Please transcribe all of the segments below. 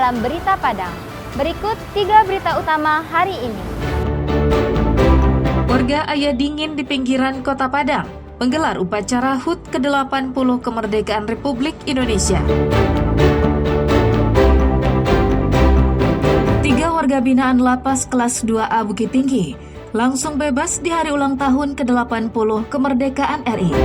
dalam Berita Padang. Berikut 3 berita utama hari ini. Warga Ayah Dingin di pinggiran Kota Padang menggelar upacara HUT ke-80 Kemerdekaan Republik Indonesia. 3 warga binaan Lapas kelas 2A Bukit Tinggi langsung bebas di hari ulang tahun ke-80 Kemerdekaan RI.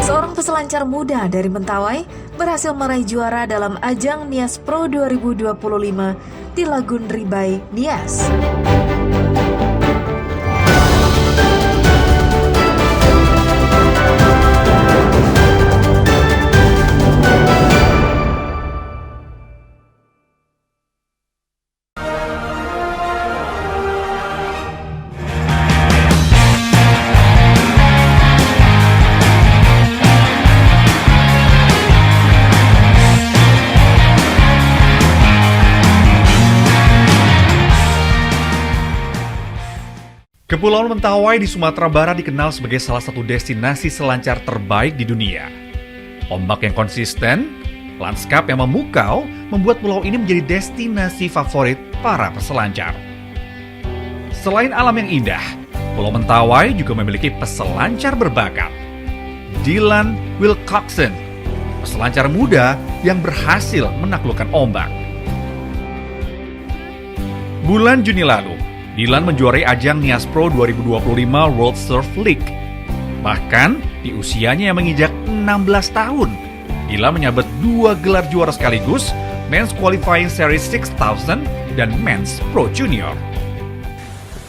Seorang peselancar muda dari Mentawai berhasil meraih juara dalam ajang Nias Pro 2025 di Lagun Ribai, Nias. Kepulauan Mentawai di Sumatera Barat dikenal sebagai salah satu destinasi selancar terbaik di dunia. Ombak yang konsisten, lanskap yang memukau, membuat pulau ini menjadi destinasi favorit para peselancar. Selain alam yang indah, Pulau Mentawai juga memiliki peselancar berbakat. Dylan Wilcoxon, peselancar muda yang berhasil menaklukkan ombak. Bulan Juni lalu, Dylan menjuarai ajang Nias Pro 2025 World Surf League. Bahkan, di usianya yang menginjak 16 tahun, Dylan menyabet 2 gelar juara sekaligus, Men's Qualifying Series 6000 dan Men's Pro Junior.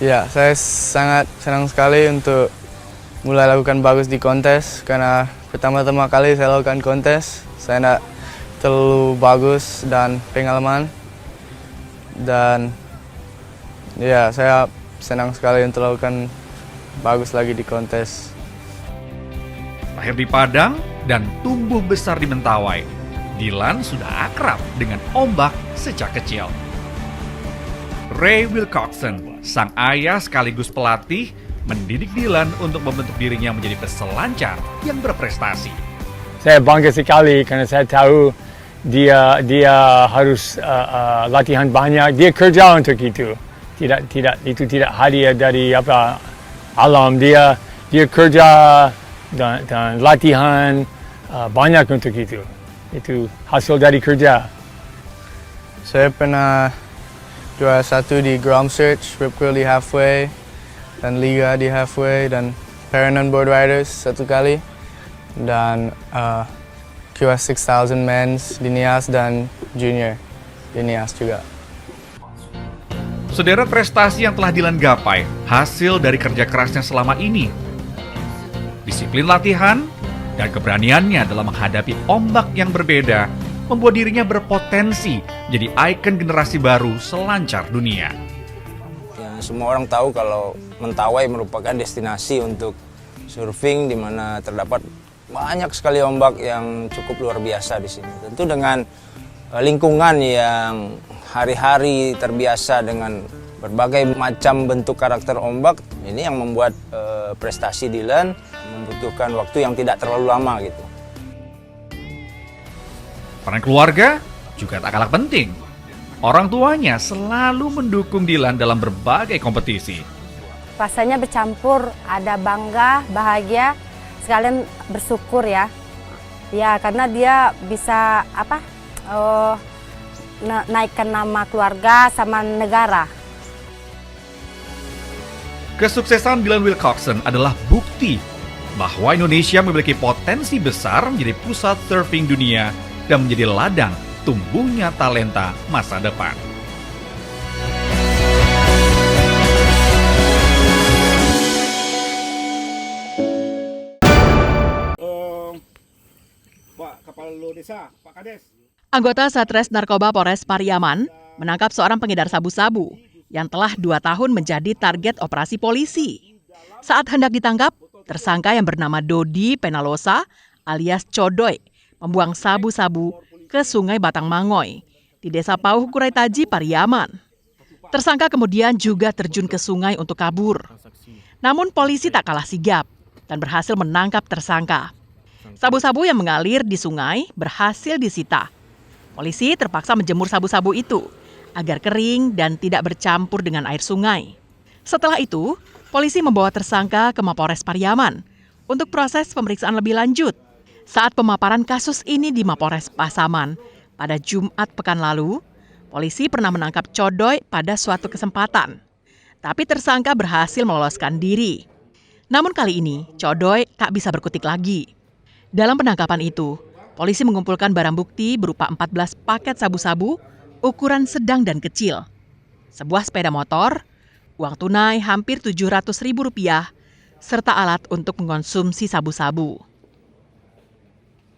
Ya, saya sangat senang sekali untuk mulai lakukan bagus di kontes, karena pertama-tama kali saya lakukan kontes, saya tidak terlalu bagus dan pengalaman. Dan ya, saya senang sekali untuk lakukan bagus lagi di kontes. Lahir di Padang dan tumbuh besar di Mentawai, Dylan sudah akrab dengan ombak sejak kecil. Ray Wilcoxon, sang ayah sekaligus pelatih, mendidik Dylan untuk membentuk dirinya menjadi peselancar yang berprestasi. Saya bangga sekali karena saya tahu dia harus latihan banyak, dia kerja untuk itu. Itu tidak hadiah dari alam, dia kerja dan latihan banyak untuk itu. Itu hasil dari kerja. Saya pernah juara 1 di Grom Search, Rip Curl di halfway, dan Liga di halfway, dan Paranon Board Riders 1 kali, dan QS 6000 Men's di Nias dan Junior di Nias juga. Sederet prestasi yang telah Dylan gapai hasil dari kerja kerasnya selama ini. Disiplin latihan dan keberaniannya dalam menghadapi ombak yang berbeda membuat dirinya berpotensi menjadi ikon generasi baru selancar dunia. Ya, semua orang tahu kalau Mentawai merupakan destinasi untuk surfing di mana terdapat banyak sekali ombak yang cukup luar biasa di sini. Tentu dengan lingkungan yang hari-hari terbiasa dengan berbagai macam bentuk karakter ombak, ini yang membuat prestasi Dylan membutuhkan waktu yang tidak terlalu lama gitu. Peran keluarga juga tak kalah penting. Orang tuanya selalu mendukung Dylan dalam berbagai kompetisi. Rasanya bercampur, ada bangga, bahagia, sekalian bersyukur ya. Ya, karena dia bisa naikkan nama keluarga sama negara. Kesuksesan Dylan Wilcoxon adalah bukti bahwa Indonesia memiliki potensi besar menjadi pusat surfing dunia dan menjadi ladang tumbuhnya talenta masa depan. Pak Kepala Desa, Pak Kades. Anggota Satres Narkoba Polres Pariaman menangkap seorang pengedar sabu-sabu yang telah 2 tahun menjadi target operasi polisi. Saat hendak ditangkap, tersangka yang bernama Dodi Penalosa alias Codoy membuang sabu-sabu ke Sungai Batang Mangoy di Desa Pauh Kurai Taji, Pariaman. Tersangka kemudian juga terjun ke sungai untuk kabur. Namun polisi tak kalah sigap dan berhasil menangkap tersangka. Sabu-sabu yang mengalir di sungai berhasil disita. Polisi terpaksa menjemur sabu-sabu itu agar kering dan tidak bercampur dengan air sungai. Setelah itu, polisi membawa tersangka ke Mapolres Pariaman untuk proses pemeriksaan lebih lanjut. Saat pemaparan kasus ini di Mapolres Pasaman pada Jumat pekan lalu, polisi pernah menangkap Codoy pada suatu kesempatan. Tapi tersangka berhasil meloloskan diri. Namun kali ini, Codoy tak bisa berkutik lagi. Dalam penangkapan itu, polisi mengumpulkan barang bukti berupa 14 paket sabu-sabu ukuran sedang dan kecil, sebuah sepeda motor, uang tunai hampir Rp700.000, serta alat untuk mengkonsumsi sabu-sabu.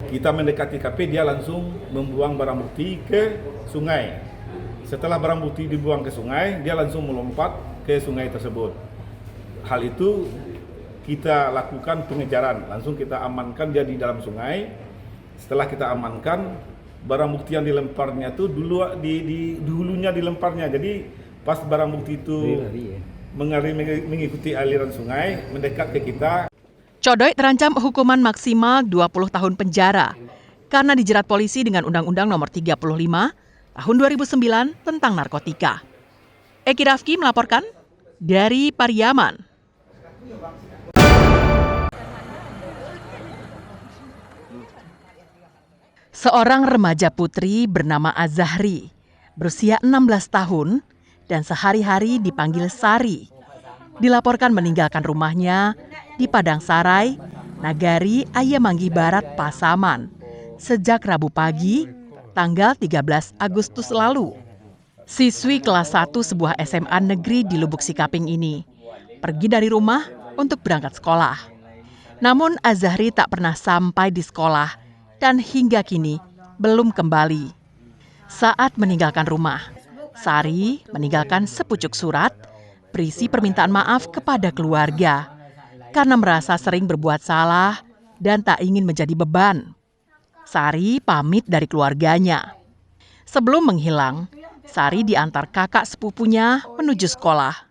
Kita mendekati TKP, dia langsung membuang barang bukti ke sungai. Setelah barang bukti dibuang ke sungai, dia langsung melompat ke sungai tersebut. Hal itu kita lakukan pengejaran, langsung kita amankan dia di dalam sungai. Setelah kita amankan, barang bukti yang dilemparnya itu dulu di hulunya dilemparnya. Jadi pas barang bukti itu mengikuti aliran sungai, mendekat ke kita. Codoy terancam hukuman maksimal 20 tahun penjara karena dijerat polisi dengan Undang-Undang Nomor 35 Tahun 2009 tentang narkotika. Eki Rafki melaporkan dari Pariaman. Seorang remaja putri bernama Azahri, berusia 16 tahun dan sehari-hari dipanggil Sari, dilaporkan meninggalkan rumahnya di Padang Sarai, Nagari, Ayamanggi Barat, Pasaman, sejak Rabu pagi, tanggal 13 Agustus lalu. Siswi kelas 1 sebuah SMA negeri di Lubuk Sikaping ini pergi dari rumah untuk berangkat sekolah. Namun Azahri tak pernah sampai di sekolah dan hingga kini belum kembali. Saat meninggalkan rumah, Sari meninggalkan sepucuk surat berisi permintaan maaf kepada keluarga karena merasa sering berbuat salah dan tak ingin menjadi beban. Sari pamit dari keluarganya. Sebelum menghilang, Sari diantar kakak sepupunya menuju sekolah.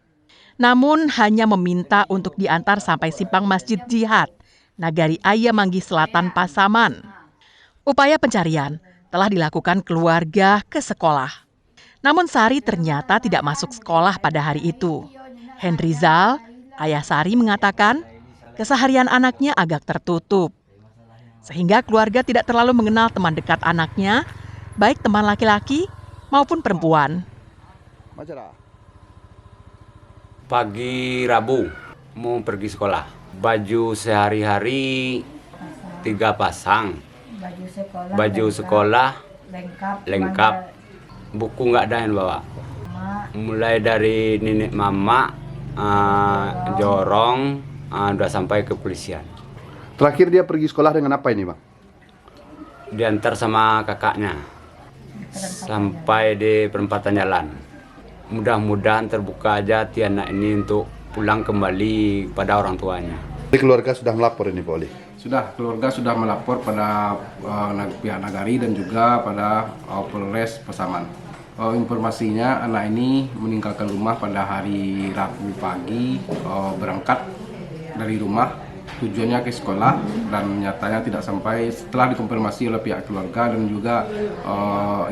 Namun hanya meminta untuk diantar sampai simpang Masjid Jihad, Nagari Ayamanggi Selatan, Pasaman. Upaya pencarian telah dilakukan keluarga ke sekolah. Namun Sari ternyata tidak masuk sekolah pada hari itu. Hendrizal, ayah Sari, mengatakan keseharian anaknya agak tertutup. Sehingga keluarga tidak terlalu mengenal teman dekat anaknya, baik teman laki-laki maupun perempuan. Pagi Rabu mau pergi sekolah. Baju sehari-hari 3 pasang. Baju sekolah lengkap. Buku nggak ada yang bawa. Mulai dari nenek mama, jorong, udah sampai ke polisian. Terakhir dia pergi sekolah dengan apa ini, Bang? Diantar sama kakaknya sampai di perempatan jalan. Mudah-mudahan terbuka aja hati anak ini untuk pulang kembali pada orang tuanya. Jadi keluarga sudah melapor ini, Pak Oli? Sudah, keluarga sudah melapor pada pihak Nagari dan juga pada Polres Pasaman. Informasinya anak ini meninggalkan rumah pada hari Rabu pagi, berangkat dari rumah, tujuannya ke sekolah dan nyatanya tidak sampai. Setelah dikonfirmasi oleh pihak keluarga dan juga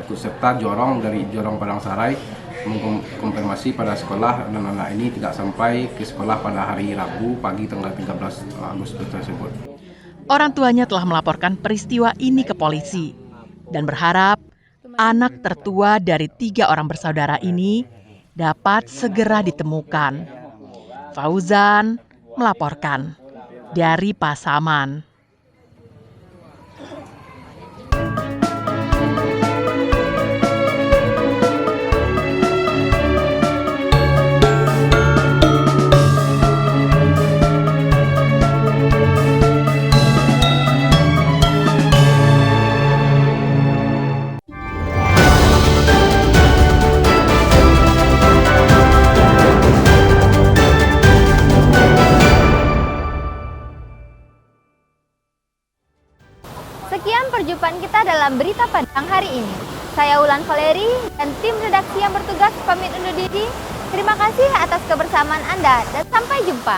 ikut serta jorong dari Jorong Padang Sarai mengkonfirmasi pada sekolah dan anak ini tidak sampai ke sekolah pada hari Rabu pagi tanggal 13 Agustus tersebut. Orang tuanya telah melaporkan peristiwa ini ke polisi dan berharap anak tertua dari 3 orang bersaudara ini dapat segera ditemukan. Fauzan melaporkan dari Pasaman. Sekian perjumpaan kita dalam Berita Padang hari ini. Saya Wulan Valeri dan tim redaksi yang bertugas pamit undur diri. Terima kasih atas kebersamaan Anda dan sampai jumpa.